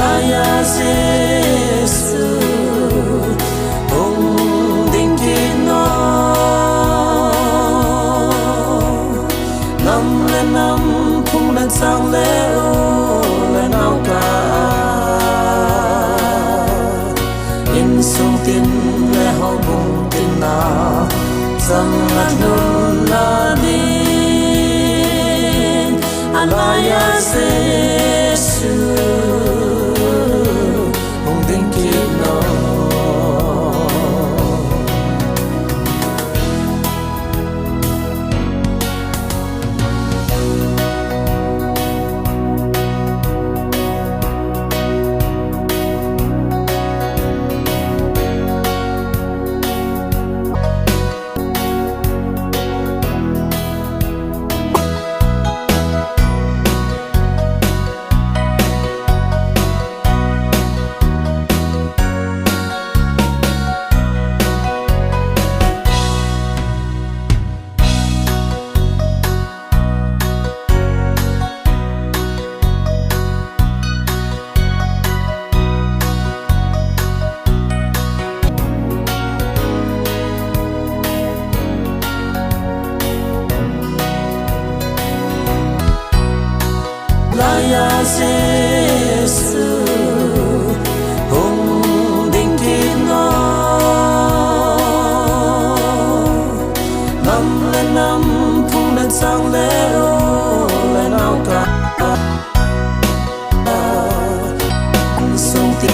Alai'A Jesu Hungding kino năm lên năm phung lên sang lễ ô lên áo ca in sung tin lễ hậu bùng tin na rằng là nun là đi Alai'A Jesu Hungding kino Alai'A Jesu Hungding kino năm lên năm phung lên sang lễ ô lên áo ca sung tin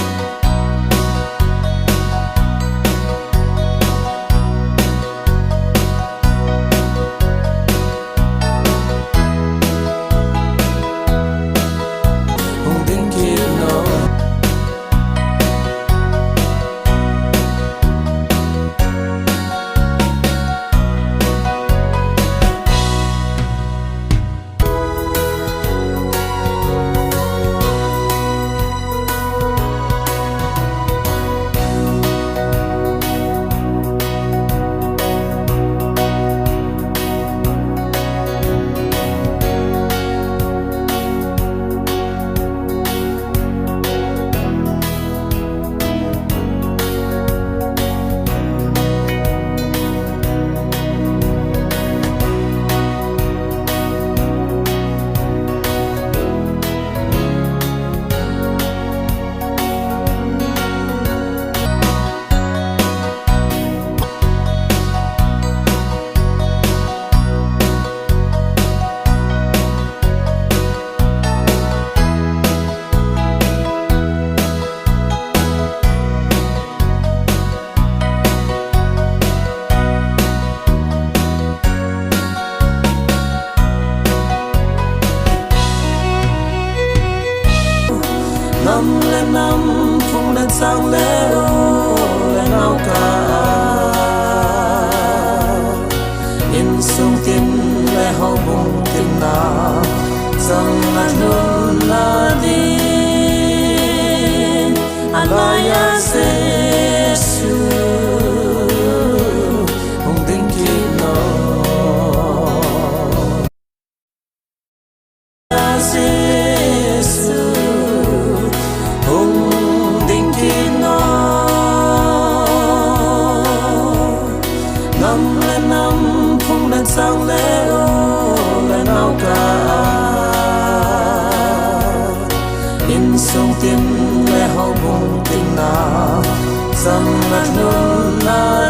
năm lên năm phung lên sang lễ ô lên áo ca in sung tin lễ hậu bùng tin na rằng là nun là đi Alai'A Jesu Hungding kino Jesu Hungding kino năm lên năm phung lên sang lễ ô lên áo ca in sung tin lễ hậu bùng tin na rằng là nun là